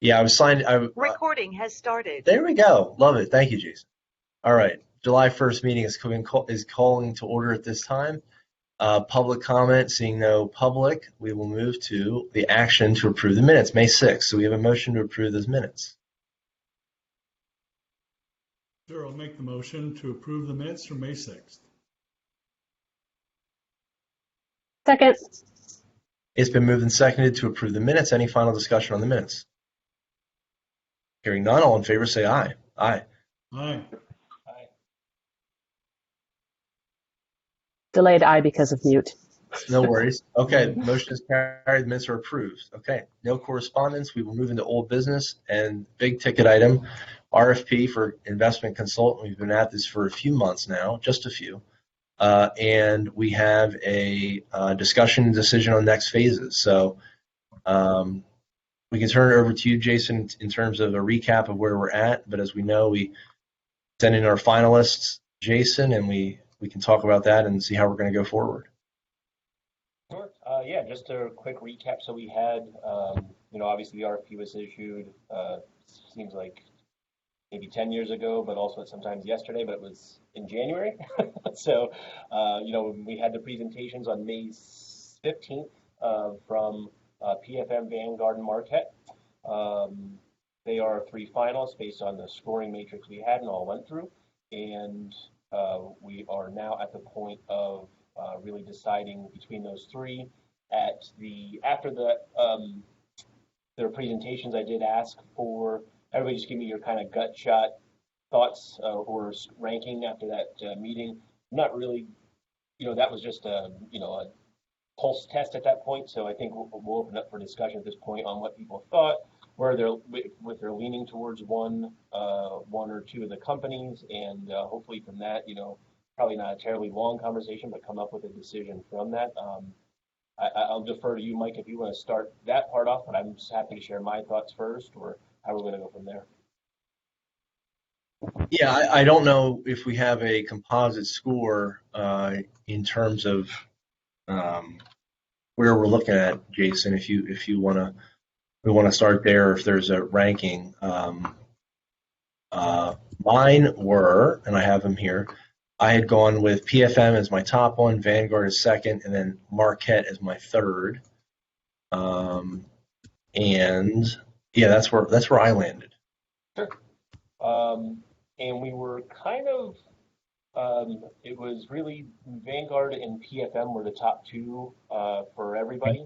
Yeah, I was signed. Recording has started. There we go. Love it. Thank you, Jason. All right. July 1st meeting is calling to order at this time. Public comment, seeing no public, we will move to the action to approve the minutes, May 6th. So we have a motion to approve those minutes. Sure, I'll make the motion to approve the minutes from May 6th. Second. It's been moved and seconded to approve the minutes. Any final discussion on the minutes? Hearing none, all in favor say aye. Aye. Aye. Delayed I because of mute. No worries. Okay, motion is carried. The minutes are approved. Okay, no correspondence. We will move into old business and big ticket item, RFP for investment consultant. We've been at this for a few months now, just a few. And we have a discussion decision on next phases. So we can turn it over to you, Jason, in terms of a recap of where we're at. But as we know, we send in our finalists, Jason, and we can talk about that and see how we're going to go forward. Sure. Yeah, just a quick recap. So we had, obviously the RFP was issued, seems like maybe 10 years ago, but also sometimes yesterday, but it was in January. So, we had the presentations on May 15th from PFM, Vanguard, and Marquette. They are three finalists based on the scoring matrix we had and all went through. And we are now at the point of really deciding between those three. After their presentations, I did ask for everybody just give me your kind of gut shot thoughts or ranking after that meeting. Not really, that was just a pulse test at that point. So I think we'll open up for discussion at this point on what people thought, where they're leaning towards one or two of the companies, and hopefully from that, probably not a terribly long conversation, but come up with a decision from that. I'll defer to you, Mike, if you want to start that part off, but I'm just happy to share my thoughts first, or how we're going to go from there. Yeah, I don't know if we have a composite score in terms of where we're looking at, Jason. If you want to start there, if there's a ranking. Mine were, and I have them here. I had gone with PFM as my top one, Vanguard as second, and then Marquette as my third. And yeah, that's where I landed. Sure. And we were kind of, it was really Vanguard and PFM were the top two for everybody,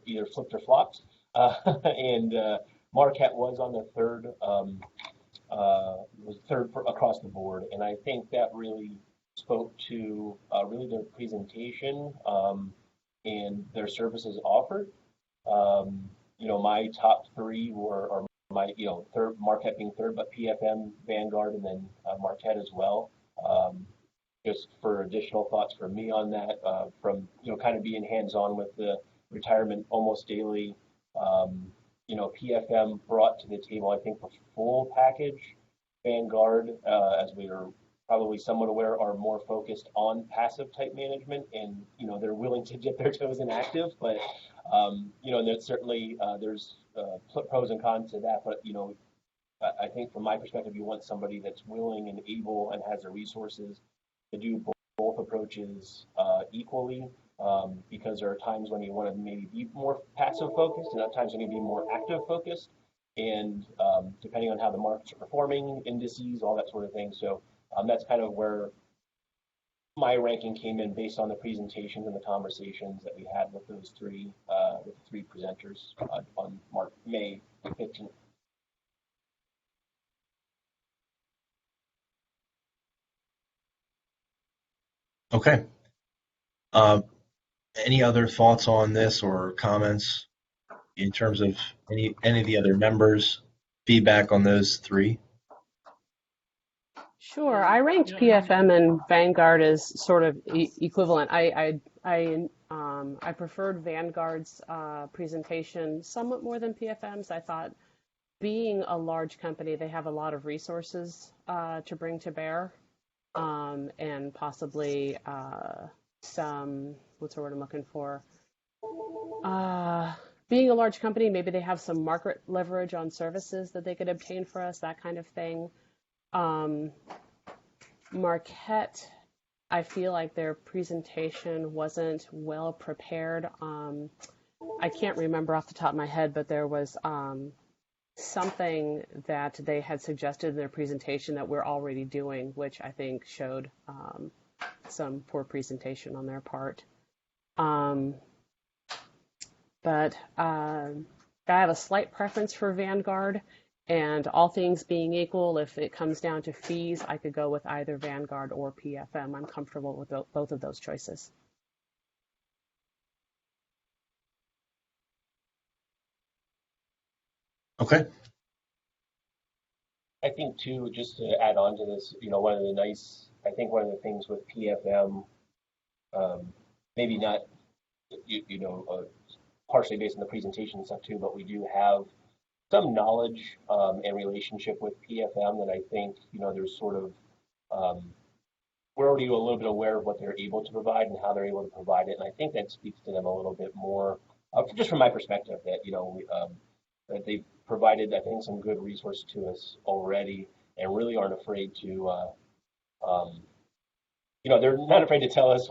either flipped or flopped. And Marquette was on the third, across the board. And I think that really spoke to really their presentation and their services offered. My top three or my third, Marquette being third, but PFM, Vanguard, and then Marquette as well. Just for additional thoughts from me on that, from kind of being hands-on with the retirement almost daily. PFM brought to the table, I think, the full package. Vanguard, as we are probably somewhat aware, are more focused on passive type management, and they're willing to dip their toes in active, but and there's certainly there's pros and cons to that, but I think from my perspective, you want somebody that's willing and able and has the resources to do both approaches equally, because there are times when you want to maybe be more passive focused, and other times when you be more active focused, and depending on how the markets are performing, indices, all that sort of thing. So that's kind of where my ranking came in based on the presentations and the conversations that we had with those three presenters on May 15th. Okay. Any other thoughts on this or comments in terms of any of the other members? Feedback on those three? Sure. I ranked PFM and Vanguard as sort of equivalent. I preferred Vanguard's presentation somewhat more than PFM's. I thought, being a large company, they have a lot of resources to bring to bear, and possibly some, what's the word I'm looking for? being a large company, maybe they have some market leverage on services that they could obtain for us, that kind of thing. Marquette, I feel like their presentation wasn't well prepared. I can't remember off the top of my head, but there was something that they had suggested in their presentation that we're already doing, which I think showed some poor presentation on their part. But I have a slight preference for Vanguard, and all things being equal, if it comes down to fees, I could go with either Vanguard or PFM. I'm comfortable with both of those choices. Okay. I think too, just to add on to this, one of the things with PFM, maybe not, partially based on the presentation and stuff too, but we do have some knowledge and relationship with PFM that I think, there's sort of, we're already a little bit aware of what they're able to provide and how they're able to provide it. And I think that speaks to them a little bit more, just from my perspective, that, that they've provided, I think, some good resources to us already and really aren't afraid to, they're not afraid to tell us,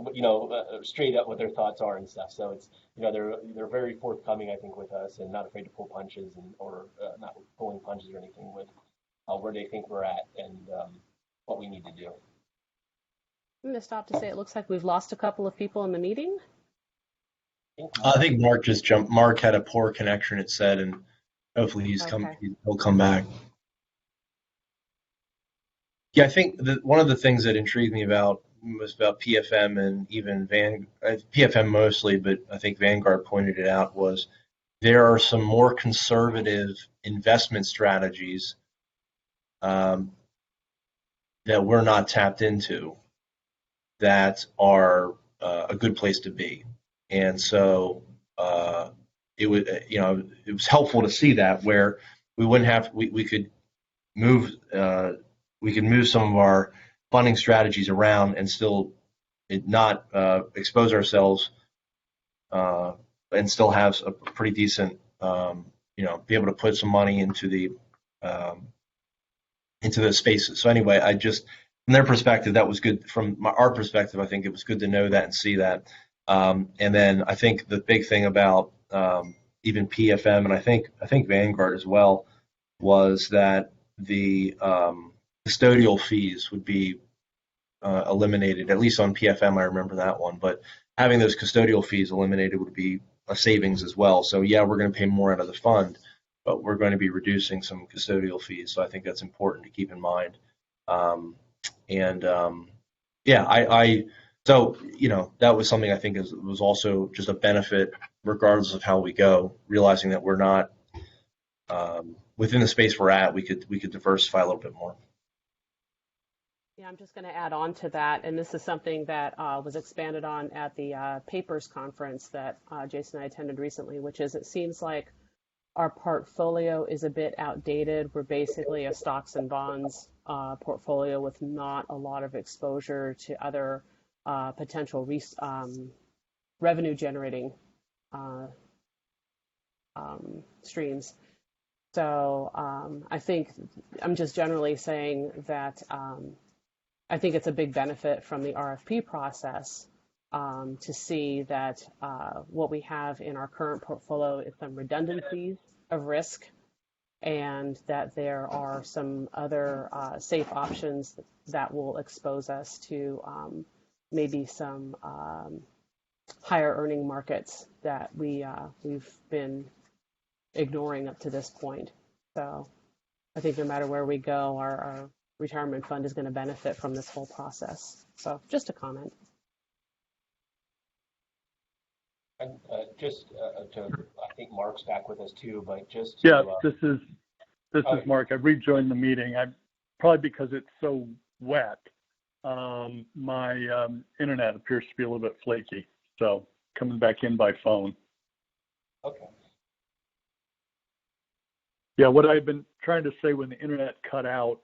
straight up what their thoughts are and stuff. So it's, they're very forthcoming, I think, with us and not afraid to pull punches or not pulling punches or anything with where they think we're at and what we need to do. I'm going to stop to say it looks like we've lost a couple of people in the meeting. I think Mark just jumped. Mark had a poor connection, it said, and hopefully he'll come back. Yeah, I think that one of the things that intrigued me about PFM and even PFM mostly, but I think Vanguard pointed it out, was there are some more conservative investment strategies that we're not tapped into that are a good place to be. And so it was helpful to see that, where we could move some of our funding strategies around and still not expose ourselves and still have a pretty decent, be able to put some money into those spaces. So anyway, from their perspective, that was good. From our perspective, I think it was good to know that and see that. And then I think the big thing about even PFM and I think Vanguard as well was that the custodial fees would be eliminated, at least on PFM. I remember that one, but having those custodial fees eliminated would be a savings as well. So yeah, we're going to pay more out of the fund, but we're going to be reducing some custodial fees. So I think that's important to keep in mind. So, that was something I think was also just a benefit, regardless of how we go, realizing that we're not within the space we're at, we could diversify a little bit more. Yeah, I'm just going to add on to that, and this is something that was expanded on at the Papers conference that Jason and I attended recently, which is it seems like our portfolio is a bit outdated. We're basically a stocks and bonds portfolio with not a lot of exposure to other potential revenue generating streams. So I think I'm just generally saying that I think it's a big benefit from the RFP process to see that what we have in our current portfolio is some redundancies of risk, and that there are some other safe options that will expose us to maybe some higher earning markets that we've been ignoring up to this point. So I think no matter where we go, our retirement fund is going to benefit from this whole process. So just a comment. And I think Mark's back with us too, but just this is Mark. I've rejoined the meeting. Probably because it's so wet. My internet appears to be a little bit flaky, so coming back in by phone. Okay. Yeah, what I've been trying to say when the internet cut out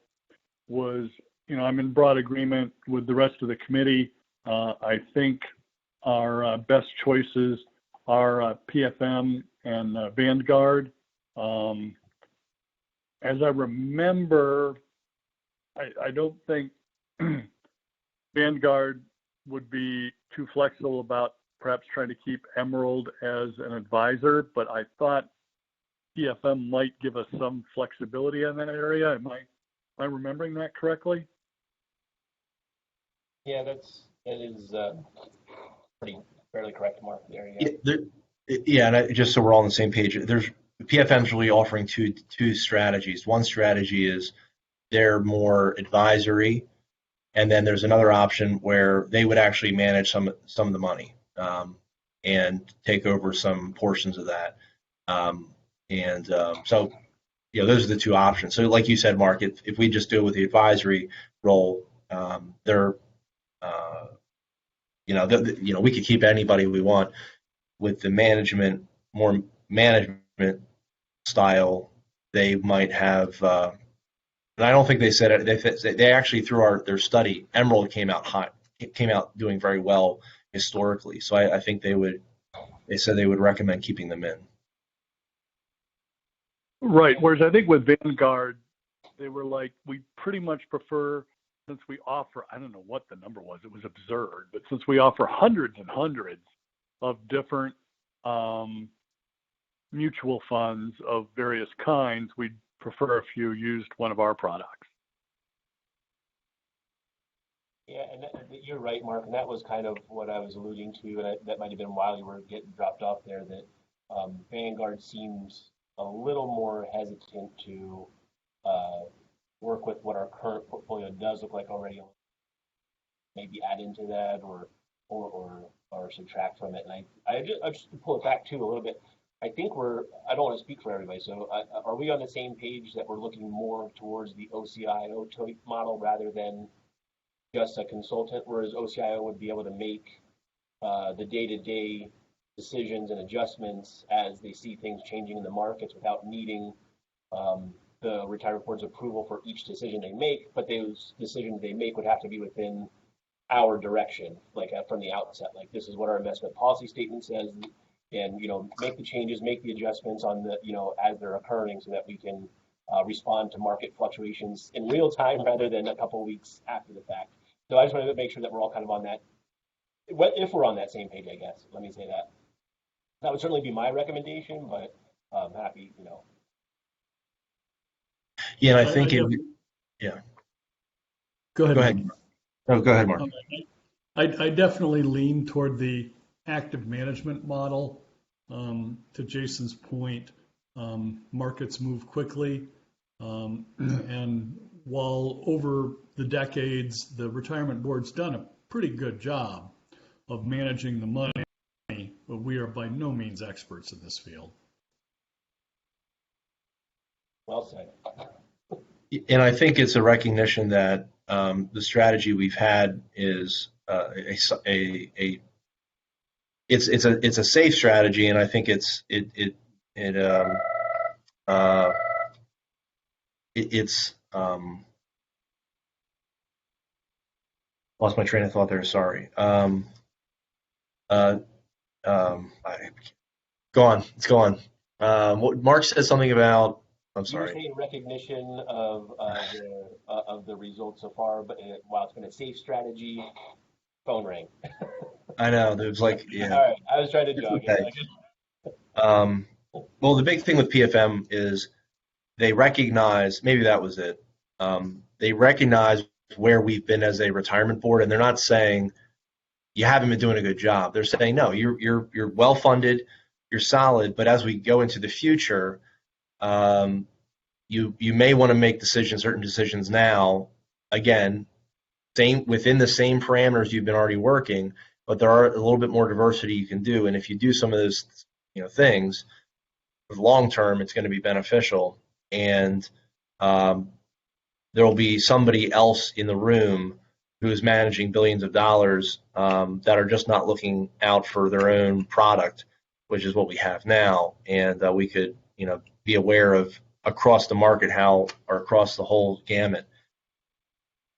was, I'm in broad agreement with the rest of the committee. I think our best choices are PFM and Vanguard. As I remember, I don't think Vanguard would be too flexible about perhaps trying to keep Emerald as an advisor, but I thought PFM might give us some flexibility in that area. Am I remembering that correctly? Yeah, that is pretty fairly correct, Mark. There, yeah. Just so we're all on the same page, there's PFM's really offering two strategies. One strategy is they're more advisory, and then there's another option where they would actually manage some of the money and take over some portions of that. So those are the two options. So like you said, Mark, if we just do it with the advisory role, we could keep anybody we want. With the more management style, they might have. And I don't think they said it. They actually through their study, Emerald came out doing very well historically. So I think they said they would recommend keeping them in. Right. Whereas I think with Vanguard, they were like, we pretty much prefer, since we offer, I don't know what the number was, it was absurd, but since we offer hundreds and hundreds of different mutual funds of various kinds, we'd prefer if you used one of our products. Yeah, and you're right, Mark, and that was kind of what I was alluding to, and that might have been while you were getting dropped off there, that Vanguard seems a little more hesitant to work with what our current portfolio does look like already. Maybe add into that or subtract from it. And I just to pull it back too a little bit. I think I don't want to speak for everybody. So are we on the same page that we're looking more towards the OCIO type model rather than just a consultant, whereas OCIO would be able to make the day-to-day decisions and adjustments as they see things changing in the markets without needing the retirement board's approval for each decision they make, but those decisions they make would have to be within our direction, like from the outset, like this is what our investment policy statement says, and make the changes, make the adjustments on the as they're occurring, so that we can respond to market fluctuations in real time rather than a couple of weeks after the fact. So I just wanted to make sure that we're all kind of on that, if we're on that same page, I guess. Let me say that. That would certainly be my recommendation, but I'm happy, Yeah, and I think Go ahead. Go ahead. No, go ahead, Mark. I definitely lean toward the active management model. To Jason's point, markets move quickly, and while over the decades the retirement board's done a pretty good job of managing the money, but we are by no means experts in this field. Well said. And I think it's a recognition that the strategy we've had is it's a safe strategy, and I think it's lost my train of thought there. Sorry. It's gone. Mark said something about. I'm sorry. You were saying recognition of the results so far, but while it's been a safe strategy, phone rang. I know. It was like, yeah. All right, I was trying to jog Okay. it. Well, the big thing with PFM is they recognize, maybe that was it. They recognize where we've been as a retirement board, and they're not saying you haven't been doing a good job. They're saying no, you're well funded, you're solid, but as we go into the future, you may want to make certain decisions now. Again, within the same parameters you've been already working, but there are a little bit more diversity you can do. And if you do some of those things, for the long term, it's going to be beneficial. And there will be somebody else in the room who is managing billions of dollars that are just not looking out for their own product, which is what we have now. And we could be aware of across the market or across the whole gamut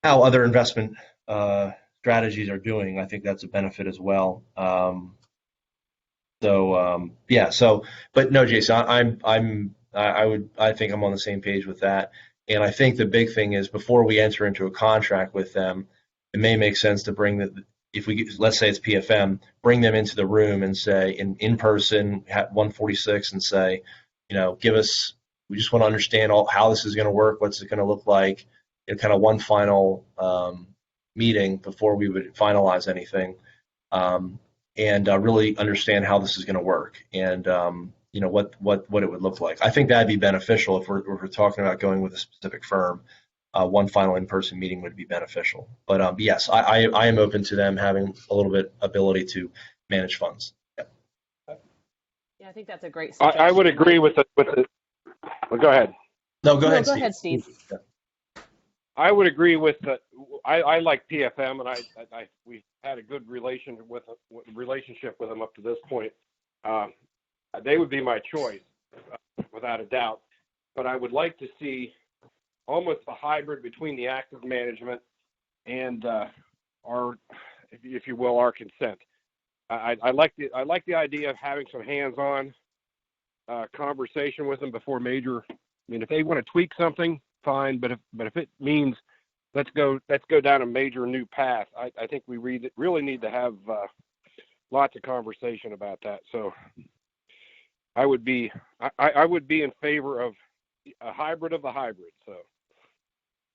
how other investment strategies are doing. I think that's a benefit as well. So yeah, but no, Jason, I think I'm on the same page with that. And I think the big thing is before we enter into a contract with them, it may make sense to bring if let's say it's PFM, bring them into the room and say in person, 146, and say, we just want to understand how this is going to work, what's it going to look like, kind of one final meeting before we would finalize anything. And really understand how this is going to work and what it would look like. I think that'd be beneficial if we're talking about going with a specific firm. One final in-person meeting would be beneficial. But yes, I am open to them having a little bit ability to manage funds. Yep. Yeah, I think that's a great suggestion. I would agree with the. Well, go ahead. No, go ahead. Go ahead, Steve. Yeah. I would agree with the. I like PFM, and we had a good relationship with them up to this point. They would be my choice, without a doubt. But I would like to see almost a hybrid between the active management and our, if you will, our consent. I like the idea of having some hands-on conversation with them before major. I mean, if they want to tweak something, fine. But if it means let's go down a major new path, I think we really need to have lots of conversation about that. So I would be in favor of a hybrid of the hybrid. So.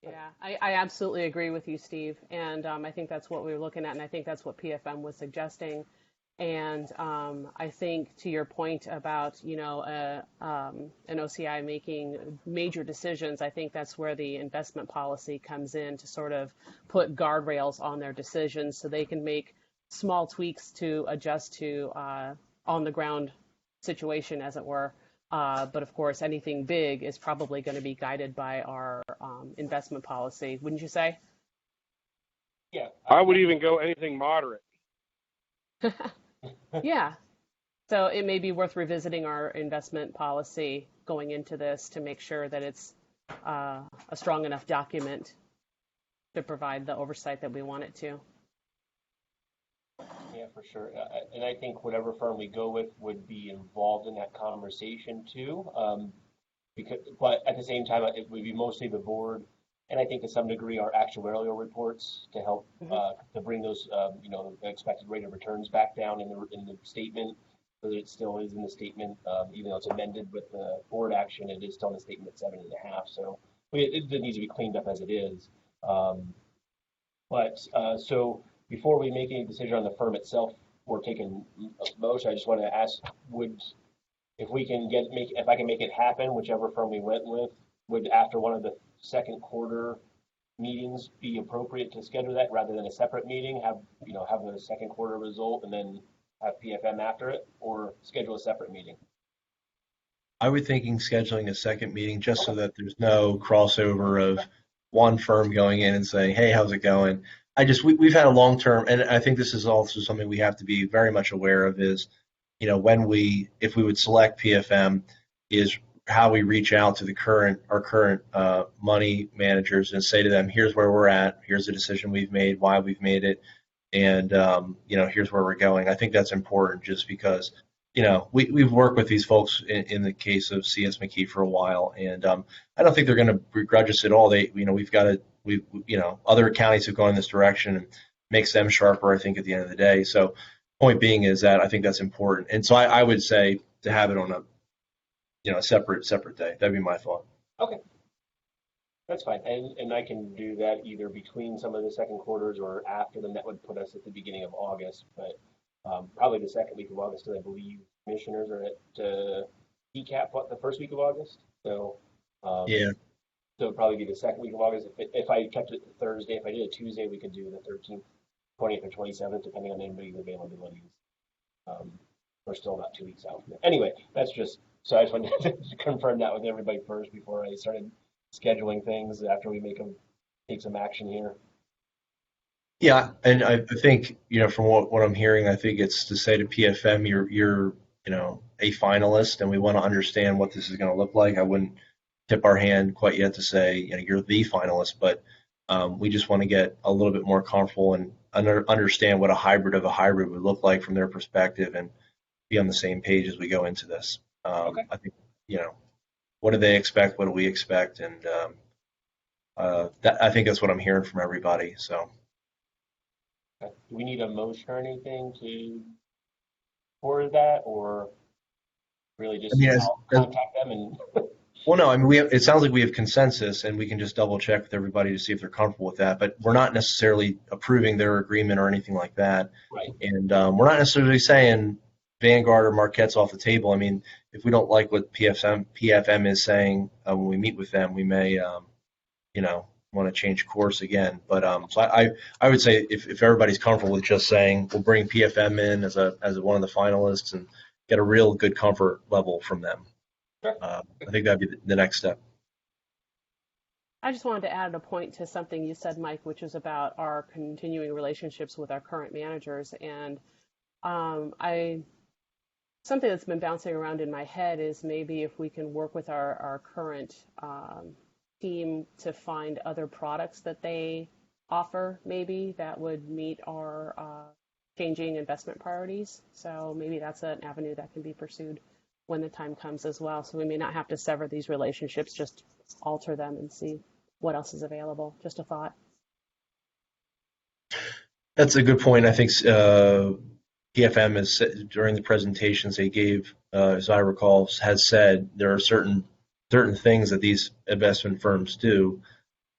Yeah, I absolutely agree with you, Steve. And I think that's what we were looking at, and I think that's what PFM was suggesting. And I think to your point about, an OCI making major decisions, I think that's where the investment policy comes in to sort of put guardrails on their decisions so they can make small tweaks to adjust to on the ground situation, as it were. But of course, anything big is probably going to be guided by our investment policy, wouldn't you say? Yeah. I would even go anything moderate. Yeah. So it may be worth revisiting our investment policy going into this to make sure that it's a strong enough document to provide the oversight that we want it to. Yeah, for sure. And I think whatever firm we go with would be involved in that conversation too. But at the same time, it would be mostly the board, and I think to some degree our actuarial reports to help to bring those expected rate of returns back down in the statement, so that it still is in the statement, even though it's amended with the board action, it is still in the statement at 7.5. So it needs to be cleaned up as it is. So before we make any decision on the firm itself or taking a motion, I just want to ask: if I can make it happen, whichever firm we went with, would after one of the second quarter meetings be appropriate to schedule that rather than a separate meeting? Have the second quarter result and then have PFM after it, or schedule a separate meeting? I was thinking scheduling a second meeting just so that there's no crossover of one firm going in and saying, "Hey, how's it going?" We've had a long term, and I think this is also something we have to be very much aware of is, if we would select PFM, is how we reach out to our current money managers and say to them, here's where we're at, here's the decision we've made, why we've made it, and here's where we're going. I think that's important just because we've worked with these folks in the case of CS McKee for a while, and I don't think they're going to begrudge us at all. Other counties have gone in this direction and makes them sharper, I think, at the end of the day. So point being is that I think that's important. And so I would say to have it on a separate day. That'd be my thought. Okay. That's fine. And I can do that either between some of the second quarters or after them. That would put us at the beginning of August, but probably the second week of August, because I believe commissioners are at DCAP, the first week of August? So yeah. So it'd probably be the second week of August. If I kept it Thursday, if I did a Tuesday, we could do the 13th, 20th, or 27th, depending on anybody's availability. We're still about 2 weeks out. Anyway, that's just, so I just wanted to confirm that with everybody first before I started scheduling things after we take some action here. Yeah, and I think, from what I'm hearing, I think it's to say to PFM, you're a finalist, and we want to understand what this is going to look like. I wouldn't tip our hand quite yet to say you're the finalist, but we just want to get a little bit more comfortable and understand what a hybrid of a hybrid would look like from their perspective, and be on the same page as we go into this. Okay. I think, what do they expect? What do we expect? And I think that's what I'm hearing from everybody. So, Do we need a motion or anything for that, or really just I mean, I'll contact them and well, no, I mean, it sounds like we have consensus, and we can just double check with everybody to see if they're comfortable with that. But we're not necessarily approving their agreement or anything like that. right? And we're not necessarily saying Vanguard or Marquette's off the table. I mean, if we don't like what PFM is saying when we meet with them, we may, want to change course again. But so I would say if everybody's comfortable with just saying we'll bring PFM in as one of the finalists and get a real good comfort level from them. Sure. I think that'd be the next step. I just wanted to add a point to something you said, Mike, which was about our continuing relationships with our current managers. And something that's been bouncing around in my head is maybe if we can work with our current team to find other products that they offer, maybe that would meet our changing investment priorities. So maybe that's an avenue that can be pursued when the time comes as well. So we may not have to sever these relationships, just alter them and see what else is available. Just a thought. That's a good point. I think PFM is during the presentations they gave, as I recall, has said there are certain things that these investment firms do,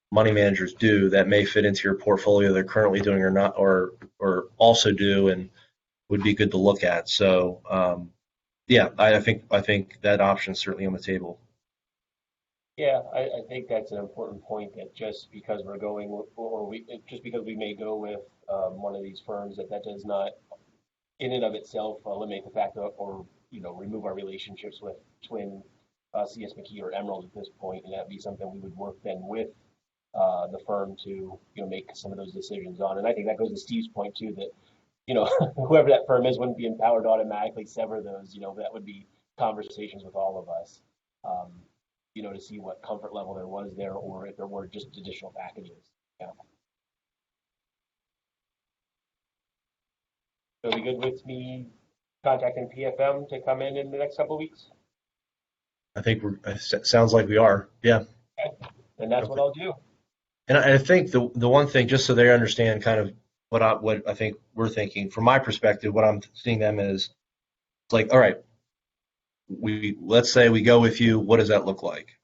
money managers do, that may fit into your portfolio they're currently doing or not, or also do, and would be good to look at. So yeah, I think that option is certainly on the table. Yeah, I think that's an important point, that just because just because we may go with one of these firms, that does not in and of itself eliminate the fact of, or remove our relationships with Ch1, CS McKee, or Emerald at this point, and that'd be something we would work then with the firm to make some of those decisions on. And I think that goes to Steve's point too, that whoever that firm is wouldn't be empowered to automatically sever those. That would be conversations with all of us, to see what comfort level there was there, or if there were just additional packages. Yeah. So are we good with me contacting PFM to come in the next couple of weeks? I think sounds like we are. Yeah. Okay. And that's what I'll do. And I think the one thing, just so they understand kind of what I think we're thinking, from my perspective, what I'm seeing them is like, all right, let's say we go with you. What does that look like?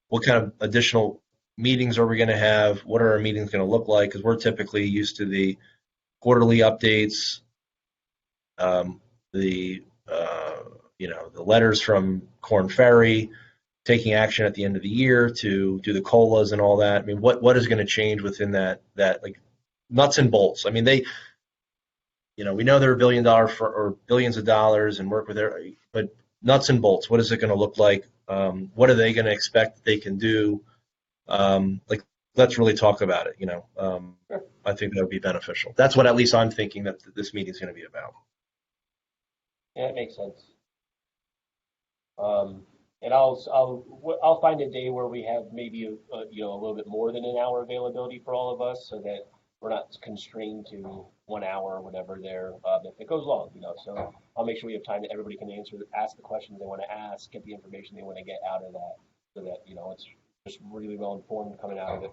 What kind of additional meetings are we going to have? What are our meetings going to look like? Because we're typically used to the quarterly updates, the letters from Korn Ferry, taking action at the end of the year to do the COLAs and all that. I mean, what is going to change within that like nuts and bolts? I mean, we know they're $1 billion or billions of dollars and work with but nuts and bolts, what is it going to look like? What are they going to expect they can do? Let's really talk about it. I think that would be beneficial. That's what at least I'm thinking that this meeting is going to be about. Yeah, it makes sense. And I'll find a day where we have maybe a little bit more than an hour availability for all of us, so that we're not constrained to 1 hour or whatever there. If it goes long, so I'll make sure we have time that everybody can ask the questions they want to ask, get the information they want to get out of that, so that it's just really well informed coming out of it.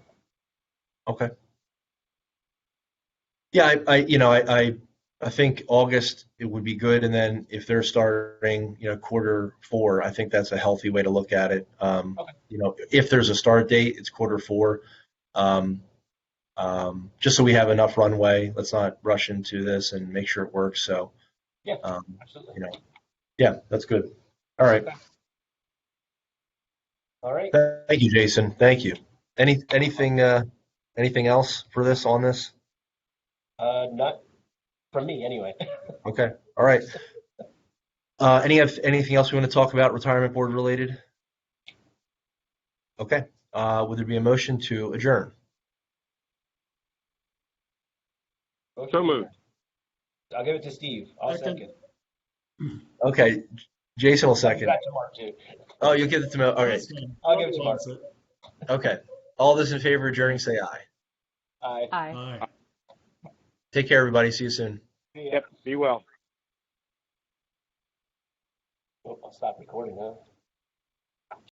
Okay. Yeah, I think August it would be good, and then if they're starting, Q4, I think that's a healthy way to look at it. Okay. If there's a start date, it's Q4. Just so we have enough runway. Let's not rush into this and make sure it works. So, yeah, absolutely. Yeah, that's good. All right. Okay. All right. Thank you, Jason. Thank you. Anything else for this on this? Not from me, anyway. Okay. All right. Anything else we want to talk about retirement board related? Okay. Would there be a motion to adjourn? So moved. I'll give it to Steve. I'll second. Okay. Jason will Give second. that to Mark too. Oh, you'll give it to me. All right. I'll give it to Mark. Okay. All those in favor of adjourning, say aye. Aye. Aye. Take care, everybody. See you soon. See ya. Yep. Be well. Oh, I'll stop recording now.